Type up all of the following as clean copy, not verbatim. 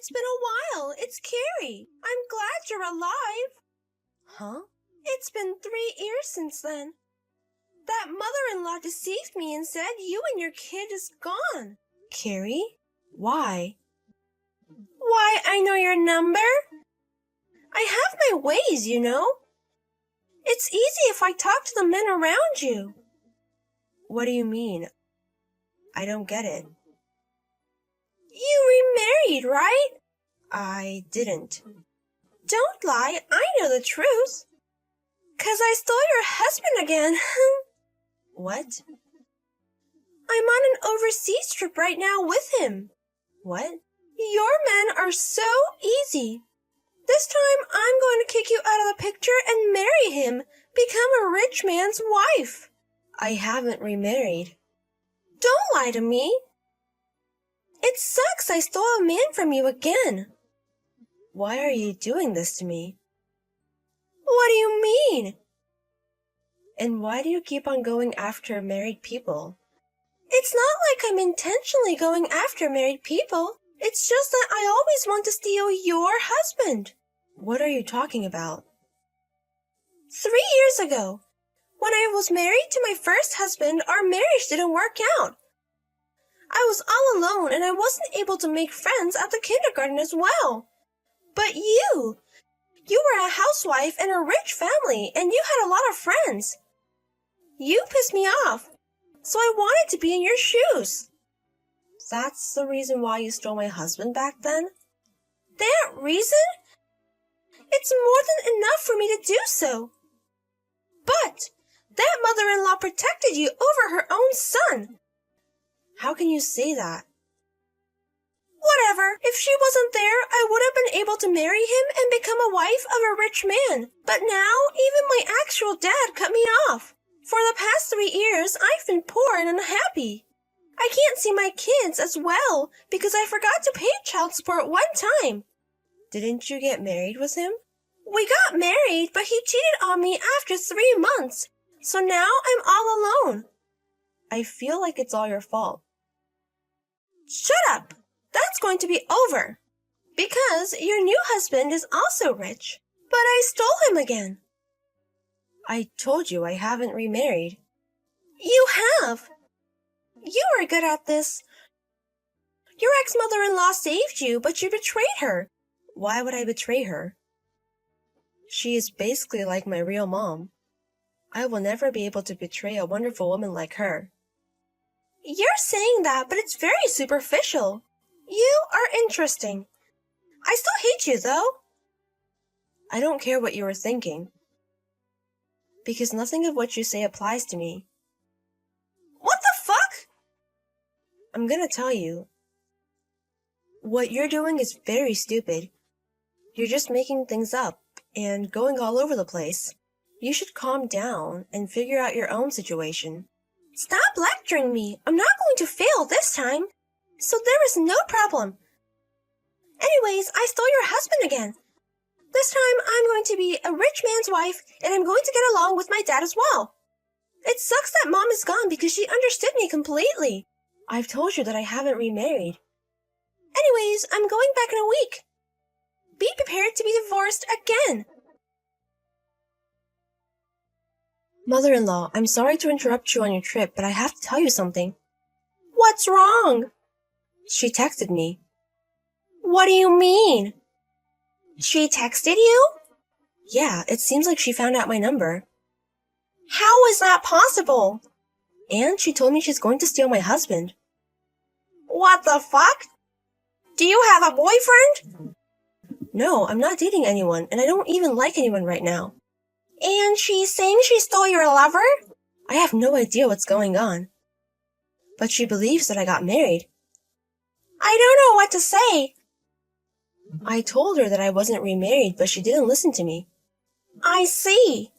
It's been a while. It's Carrie. I'm glad you're alive. Huh? It's been 3 years since then. That mother-in-law deceived me and said you and your kid is gone. Carrie? Why? Why, I know your number. I have my ways, you know. It's easy if I talk to the men around you. What do you mean? I don't get it. You remarried, right? I didn't. Don't lie, I know the truth. 'Cause I stole your husband again. What? I'm on an overseas trip right now with him. What? Your men are so easy. This time I'm going to kick you out of the picture and marry him, become a rich man's wife. I haven't remarried. Don't lie to me. It sucks I stole a man from you again. Why are you doing this to me? What do you mean? And why do you keep on going after married people? It's not like I'm intentionally going after married people. It's just that I always want to steal your husband. What are you talking about? 3 years ago, when I was married to my first husband, our marriage didn't work out. I was all alone and I wasn't able to make friends at the kindergarten as well. But you were a housewife in a rich family and you had a lot of friends. You pissed me off, so I wanted to be in your shoes. That's the reason why you stole my husband back then? That reason? It's more than enough for me to do so. But that mother-in-law protected you over her own son. How can you say that? Whatever. If she wasn't there, I would have been able to marry him and become a wife of a rich man. But now, even my actual dad cut me off. For the past 3 years, I've been poor and unhappy. I can't see my kids as well because I forgot to pay child support one time. Didn't you get married with him? We got married, but he cheated on me after 3 months. So now I'm all alone. I feel like it's all your fault. Shut up! That's going to be over. Because your new husband is also rich. But I stole him again. I told you I haven't remarried. You have. You are good at this. Your ex-mother-in-law saved you, but you betrayed her. Why would I betray her? She is basically like my real mom. I will never be able to betray a wonderful woman like her. You're saying that, but it's very superficial. You are interesting. I still hate you, though. I don't care what you were thinking. Because nothing of what you say applies to me. What the fuck? I'm gonna tell you. What you're doing is very stupid. You're just making things up and going all over the place. You should calm down and figure out your own situation. Stop lecturing me. I'm not going to fail this time. So there is no problem. Anyways, I stole your husband again. This time I'm going to be a rich man's wife and I'm going to get along with my dad as well. It sucks that mom is gone because she understood me completely. I've told you that I haven't remarried. Anyways, I'm going back in a week. Be prepared to be divorced again. Mother-in-law, I'm sorry to interrupt you on your trip, but I have to tell you something. What's wrong? She texted me. What do you mean? She texted you? Yeah, it seems like she found out my number. How is that possible? And she told me she's going to steal my husband. What the fuck? Do you have a boyfriend? No, I'm not dating anyone, and I don't even like anyone right now. And she's saying she stole your lover? I have no idea what's going on. But she believes that I got married. I don't know what to say. I told her that I wasn't remarried, but she didn't listen to me. I see.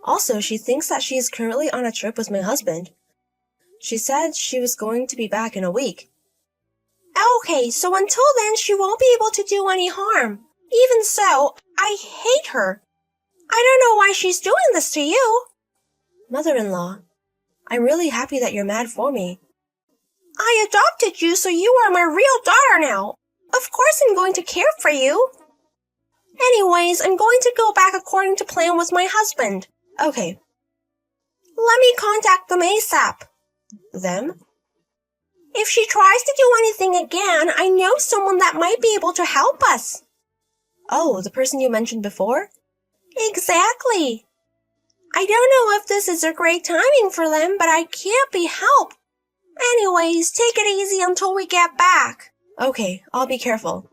Also, she thinks that she is currently on a trip with my husband. She said she was going to be back in a week. Okay, so until then she won't be able to do any harm. Even so, I hate her. I don't know why she's doing this to you. Mother-in-law, I'm really happy that you're mad for me. I adopted you, so you are my real daughter now. Of course I'm going to care for you. Anyways, I'm going to go back according to plan with my husband. Okay. Let me contact them ASAP. Them? If she tries to do anything again, I know someone that might be able to help us. Oh, the person you mentioned before? Exactly. I don't know if this is a great timing for them, but I can't be helped. Anyways, take it easy until we get back. Okay, I'll be careful.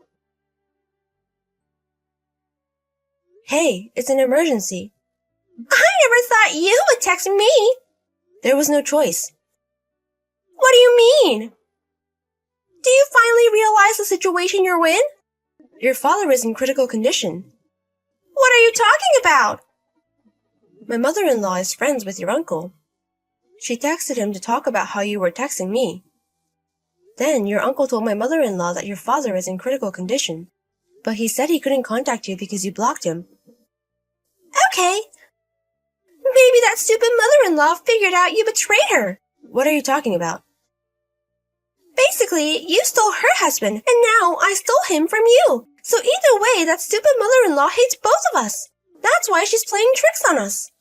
Hey, it's an emergency. I never thought you would text me. There was no choice. What do you mean? Do you finally realize the situation you're in? Your father is in critical condition. What are you talking about? My mother-in-law is friends with your uncle. She texted him to talk about how you were texting me. Then your uncle told my mother-in-law that your father is in critical condition, but he said he couldn't contact you because you blocked him. Okay. Maybe that stupid mother-in-law figured out you betrayed her. What are you talking about? Basically, you stole her husband, and now I stole him from you. So either way, that stupid mother-in-law hates both of us. That's why she's playing tricks on us.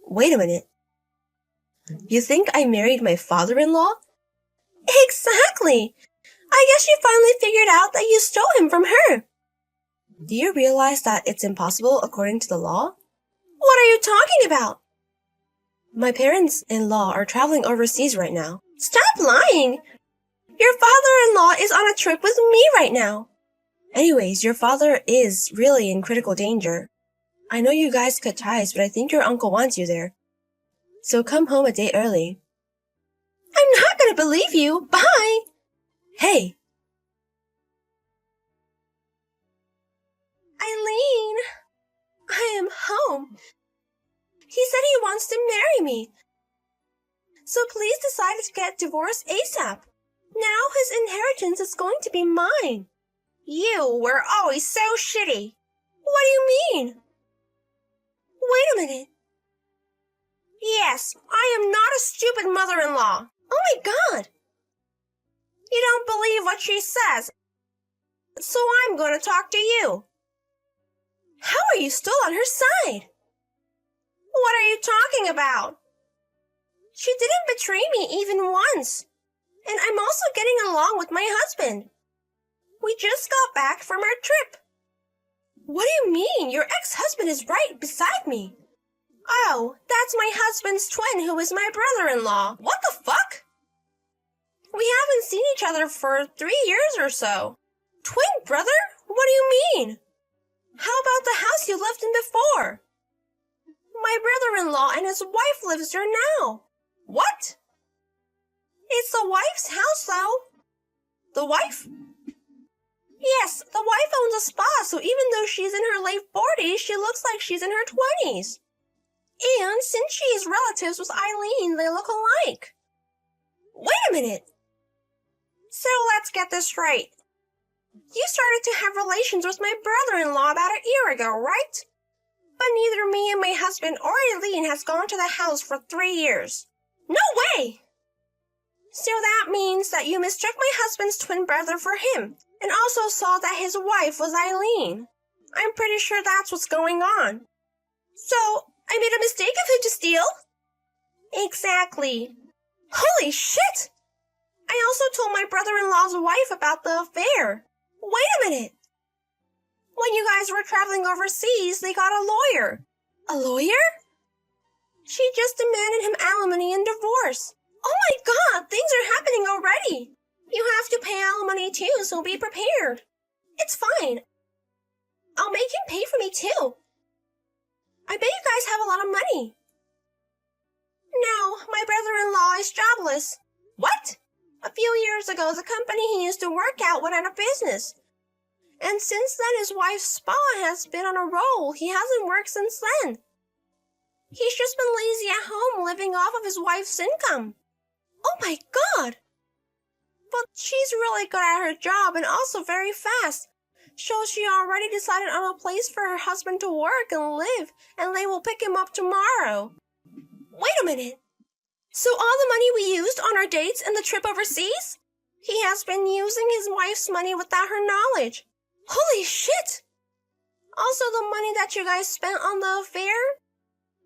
Wait a minute. You think I married my father-in-law? Exactly. I guess you finally figured out that you stole him from her. Do you realize that it's impossible according to the law? What are you talking about? My parents-in-law are traveling overseas right now. Stop lying. Your father-in-law is on a trip with me right now. Anyways, your father is really in critical danger. I know you guys cut ties, but I think your uncle wants you there. So come home a day early. I'm not going to believe you. Bye. Hey! Eileen, I am home. He said he wants to marry me. So please decide to get divorced ASAP. Now his inheritance is going to be mine. You were always so shitty. What do you mean? Wait a minute. Yes, I am not a stupid mother-in-law. Oh my God. You don't believe what she says. So I'm going to talk to you. How are you still on her side? What are you talking about? She didn't betray me even once. And I'm also getting along with my husband. We just got back from our trip. What do you mean? Your ex-husband is right beside me. Oh, that's my husband's twin who is my brother-in-law. What the fuck? We haven't seen each other for 3 years or so. Twin brother? What do you mean? How about the house you lived in before? My brother-in-law and his wife lives there now. What? It's the wife's house, though. The wife? Yes, the wife owns a spa, so even though she's in her late 40s, she looks like she's in her 20s. And since she is relatives with Eileen, they look alike. Wait a minute. So let's get this straight. You started to have relations with my brother-in-law about a year ago, right? But neither me and my husband or Eileen has gone to the house for 3 years. No way! So that means that you mistook my husband's twin brother for him, and also saw that his wife was Eileen. I'm pretty sure that's what's going on. So, I made a mistake of who to steal? Exactly. Holy shit! I also told my brother-in-law's wife about the affair. Wait a minute. When you guys were traveling overseas, they got a lawyer. A lawyer? She just demanded him alimony and divorce. Oh my God, things are happening already. You have to pay alimony too, so be prepared. It's fine. I'll make him pay for me too. I bet you guys have a lot of money. No, my brother-in-law is jobless. What? A few years ago, the company he used to work at went out of business. And since then, his wife's spa has been on a roll. He hasn't worked since then. He's just been lazy at home, living off of his wife's income. Oh my God! But she's really good at her job and also very fast. So she already decided on a place for her husband to work and live, and they will pick him up tomorrow. Wait a minute. So all the money we used on our dates and the trip overseas? He has been using his wife's money without her knowledge. Holy shit! Also, the money that you guys spent on the affair,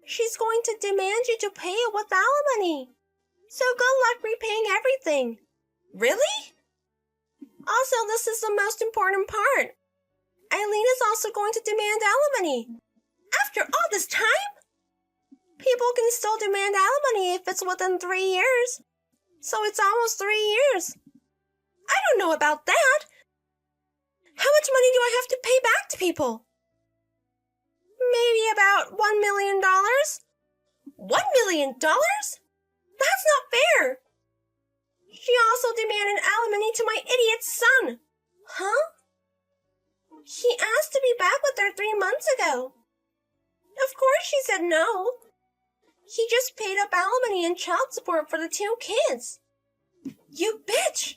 she's going to demand you to pay it with alimony. So good luck repaying everything. Really? Also, this is the most important part. Eileen is also going to demand alimony. After all this time? People can still demand alimony if it's within 3 years. So it's almost 3 years. I don't know about that. How much money do I have to pay back to people? Maybe about $1 million. $1 million? That's not fair. She also demanded alimony to my idiot son. Huh? He asked to be back with her 3 months ago. Of course she said no. He just paid up alimony and child support for the 2 kids. You bitch!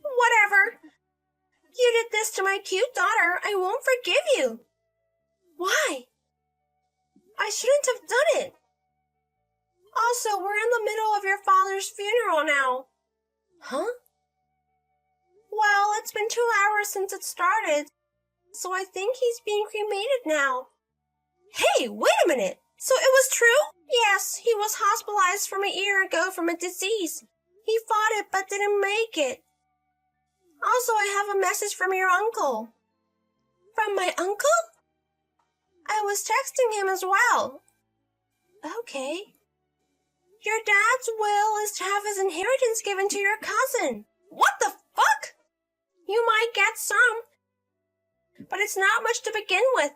Whatever. You did this to my cute daughter. I won't forgive you. Why? I shouldn't have done it. Also, we're in the middle of your father's funeral now. Huh? Well, it's been 2 hours since it started, so I think he's being cremated now. Hey, wait a minute! So it was true? Yes, he was hospitalized from a year ago from a disease. He fought it but didn't make it. Also, I have a message from your uncle. From my uncle? I was texting him as well. Okay. Your dad's will is to have his inheritance given to your cousin. What the fuck? You might get some, but it's not much to begin with.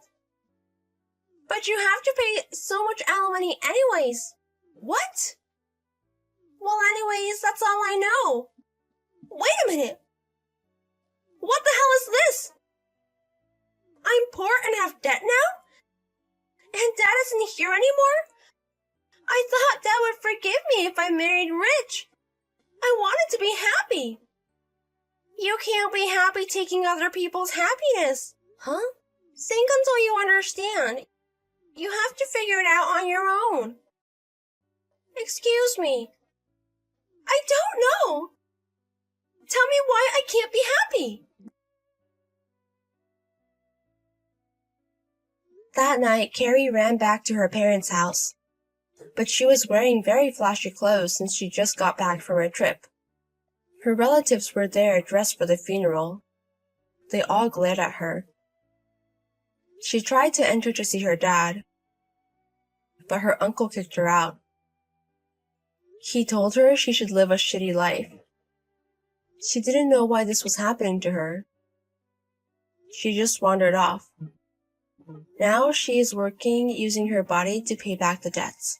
But you have to pay so much alimony anyways. What? Well, anyways, that's all I know. Wait a minute. What the hell is this? I'm poor and have debt now? And Dad isn't here anymore? I thought Dad would forgive me if I married rich. I wanted to be happy. You can't be happy taking other people's happiness. Huh? Think until you understand. You have to figure it out on your own. Excuse me. I don't know. Tell me why I can't be happy. That night, Carrie ran back to her parents' house, but she was wearing very flashy clothes since she just got back from her trip. Her relatives were there dressed for the funeral. They all glared at her. She tried to enter to see her dad, but her uncle kicked her out. He told her she should live a shitty life. She didn't know why this was happening to her. She just wandered off. Now she is working using her body to pay back the debts.